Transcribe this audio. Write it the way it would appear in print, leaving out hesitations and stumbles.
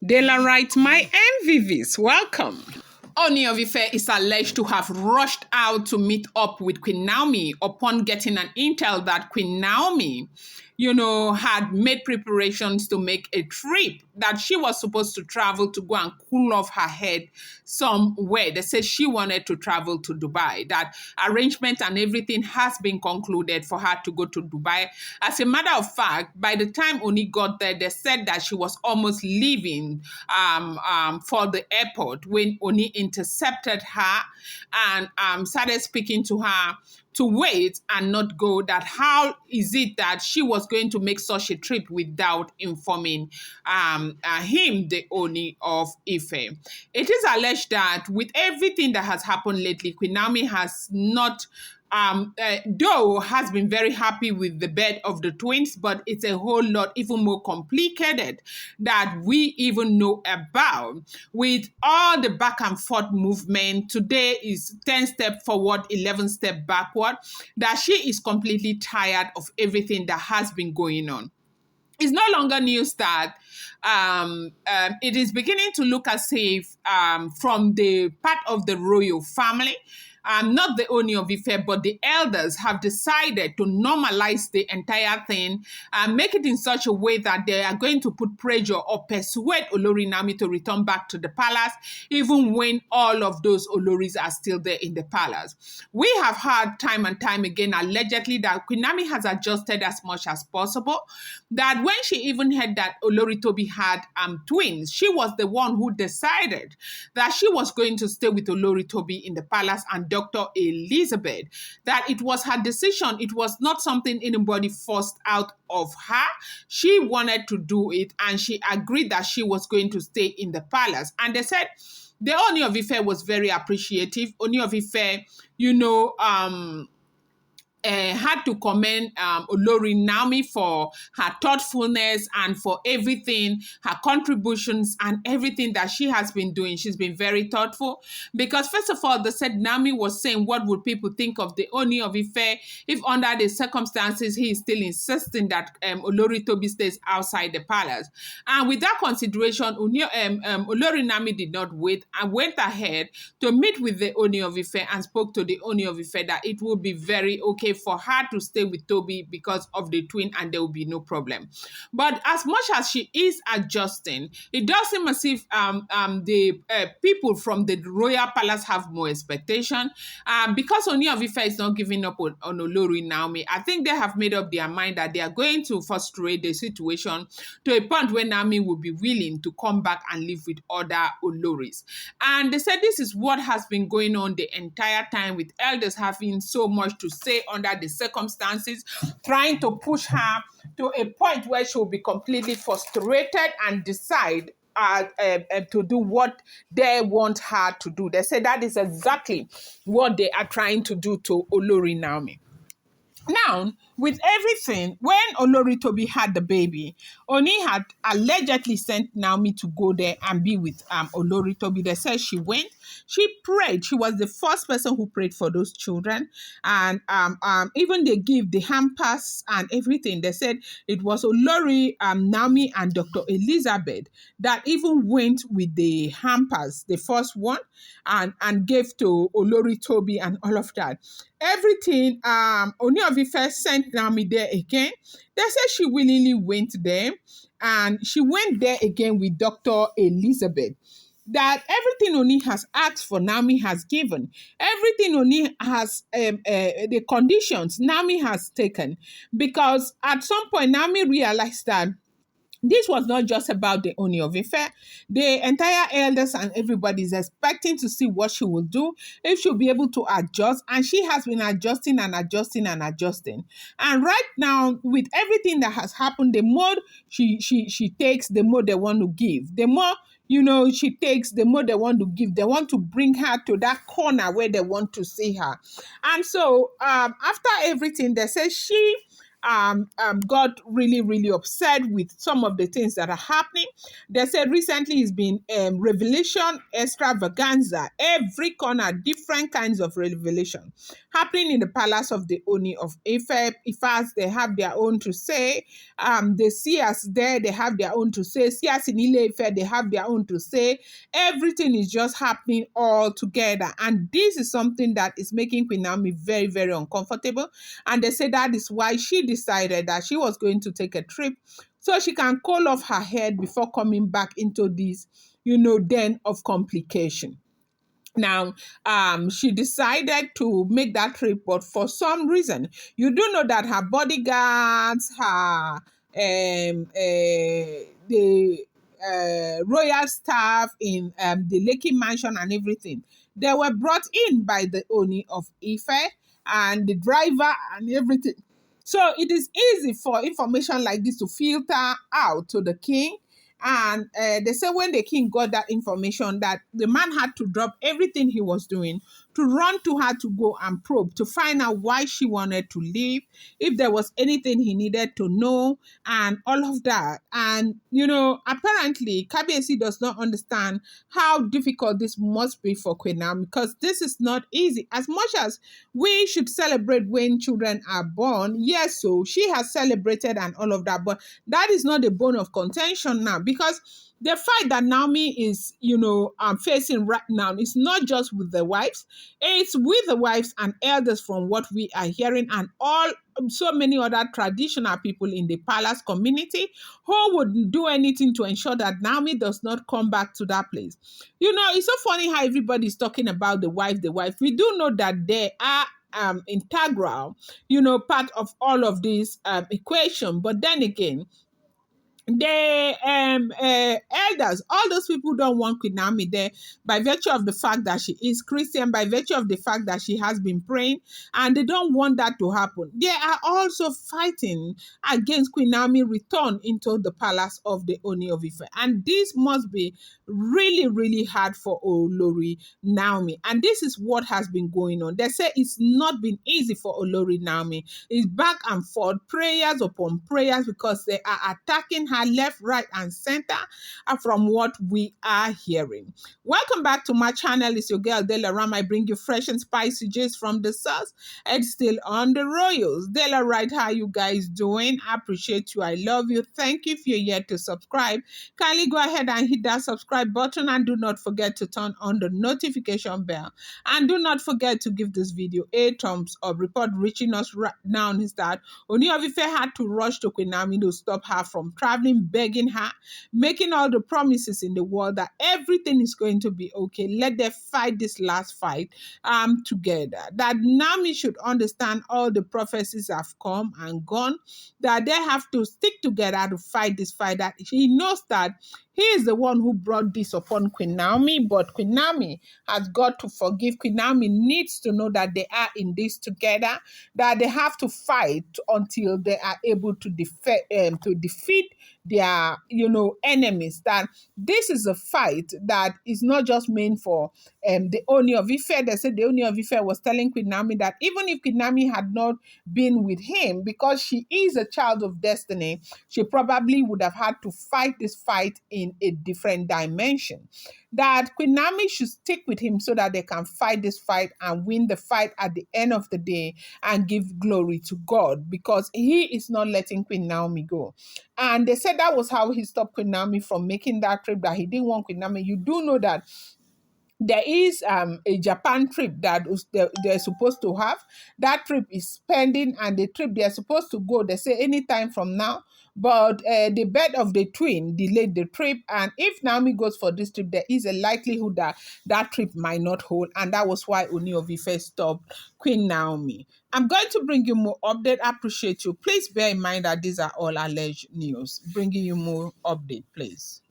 Dela writes, my MVVs, welcome. Ooni of Ife is alleged to have rushed out to meet up with Queen Naomi upon getting an intel that Queen Naomi, had made preparations to make a trip that she was supposed to travel to go and cool off her head somewhere. They said she wanted to travel to Dubai. That arrangement and everything has been concluded for her to go to Dubai. As a matter of fact, by the time Ooni got there, they said that she was almost leaving for the airport when Ooni intercepted her and started speaking to her to wait and not go. That how is it that she was going to make such a trip without informing him, the Ooni of Ife. It is alleged that with everything that has happened lately, Queen Naomi has not though has been very happy with the birth of the twins, but it's a whole lot even more complicated that we even know about. With all the back and forth movement, today is 10 steps forward, 11 steps backward, that she is completely tired of everything that has been going on. It's no longer news that it is beginning to look as if from the part of the royal family, not the Ooni of Ife, but the elders have decided to normalize the entire thing and make it in such a way that they are going to put pressure or persuade Olori Naomi to return back to the palace, even when all of those Oloris are still there in the palace. We have heard time and time again, allegedly, that Queen Naomi has adjusted as much as possible, that when she even heard that Olori Toby had twins, she was the one who decided that she was going to stay with Olori Toby in the palace and Dr. Elizabeth, that it was her decision. It was not something anybody forced out of her. She wanted to do it and she agreed that she was going to stay in the palace. And they said the Ooni of Ife was very appreciative. Ooni of Ife, had to commend Olori Naomi for her thoughtfulness and for everything, her contributions and everything that she has been doing. She's been very thoughtful because, first of all, they said Naomi was saying, what would people think of the Ooni of Ife if under the circumstances he is still insisting that Olori Toby stays outside the palace. And with that consideration, Olori Naomi did not wait and went ahead to meet with the Ooni of Ife and spoke to the Ooni of Ife that it would be very okay for her to stay with Toby because of the twin and there will be no problem. But as much as she is adjusting, it does seem as if the people from the royal palace have more expectation. Because Ooni of Ife is not giving up on Olori Naomi, I think they have made up their mind that they are going to frustrate the situation to a point where Naomi will be willing to come back and live with other Oloris. And they said this is what has been going on the entire time, with elders having so much to say under the circumstances, trying to push her to a point where she will be completely frustrated and decide to do what they want her to do. They say that is exactly what they are trying to do to Olori Naomi. Now, with everything, when Olori Toby had the baby, Oni had allegedly sent Naomi to go there and be with Olori Toby. They said she went, she prayed. She was the first person who prayed for those children. And even they give the hampers and everything. They said it was Olori, Naomi, and Dr. Elizabeth that even went with the hampers, the first one, and gave to Olori Toby and all of that. Everything, Ooni of Ife sent Naomi there again. They said she willingly went there, and she went there again with Dr. Elizabeth. That everything Ooni has asked for, Naomi has given. Everything Ooni has, the conditions Naomi has taken. Because at some point, Naomi realized that this was not just about the Ooni of Ife. The entire elders and everybody is expecting to see what she will do, if she'll be able to adjust. And she has been adjusting and adjusting and adjusting. And right now, with everything that has happened, the more she takes, the more they want to give. The more she takes, the more they want to give. They want to bring her to that corner where they want to see her. And so after everything, they say she got really, really upset with some of the things that are happening. They said recently it's been revelation extravaganza, every corner, different kinds of revelation happening in the palace of the Ooni of Ife. Ifas, they have their own to say. The seers there, they have their own to say. Seers in Ile Ife, they have their own to say. Everything is just happening all together. And this is something that is making Queen Naomi very, very uncomfortable. And they say that is why she decided that she was going to take a trip so she can cool off her head before coming back into this, den of complication. Now, she decided to make that trip, but for some reason, you do know that her bodyguards, her the royal staff in the Lekki mansion and everything, they were brought in by the Oni of Ife and the driver and everything. So it is easy for information like this to filter out to the king. And they say when the king got that information, that the man had to drop everything he was doing to run to her to go and probe to find out why she wanted to leave, if there was anything he needed to know, and all of that. And apparently Kabiyesi does not understand how difficult this must be for Queen Naomi, because this is not easy. As much as we should celebrate when children are born, yes, so she has celebrated and all of that, but that is not the bone of contention now, because the fight that Naomi is, facing right now is not just with the wives, it's with the wives and elders from what we are hearing, and all so many other traditional people in the palace community who would do anything to ensure that Naomi does not come back to that place. It's so funny how everybody's talking about the wife, the wife. We do know that they are integral, part of all of this equation. But then again, the elders, all those people don't want Queen Naomi there by virtue of the fact that she is Christian, by virtue of the fact that she has been praying, and they don't want that to happen. They are also fighting against Queen Naomi return into the palace of the Ooni of Ife. And this must be really, really hard for Olori Naomi. And this is what has been going on. They say it's not been easy for Olori Naomi. It's back and forth, prayers upon prayers, because they are attacking her left, right, and center from what we are hearing. Welcome back to my channel. It's your girl Dela Ram. I bring you fresh and spicy gist from the source. It's still on the Royals. Dela, right? How you guys doing? I appreciate you. I love you. Thank you. If you're yet to subscribe, kindly go ahead and hit that subscribe button, and do not forget to turn on the notification bell. And do not forget to give this video a thumbs up. Report reaching us right now is that Ooni of Ife had to rush to Queen Naomi to stop her from traveling, begging her, making all the promises in the world that everything is going to be okay. Let them fight this last fight together. That Naomi should understand all the prophecies have come and gone, that they have to stick together to fight this fight, that he knows that he is the one who brought this upon Queen Naomi, but Queen Naomi has got to forgive. Queen Naomi needs to know that they are in this together, that they have to fight until they are able to defeat their, enemies. That this is a fight that is not just meant for the Ooni of Ife. They said the Ooni of Ife was telling Queen Naomi that even if Queen Naomi had not been with him, because she is a child of destiny, she probably would have had to fight this fight in a different dimension. That Queen Naomi should stick with him so that they can fight this fight and win the fight at the end of the day and give glory to God, because he is not letting Queen Naomi go. And they said that was how he stopped Queen Naomi from making that trip, that he didn't want Queen Naomi. You do know that there is a Japan trip that they're supposed to have. That trip is pending, and the trip they're supposed to go, they say anytime from now. But the birth of the twin delayed the trip, and if Naomi goes for this trip, there is a likelihood that that trip might not hold, and that was why Ooni of Ife stopped Queen Naomi. I'm going to bring you more update. I appreciate you. Please bear in mind that these are all alleged news. Bringing you more update, please.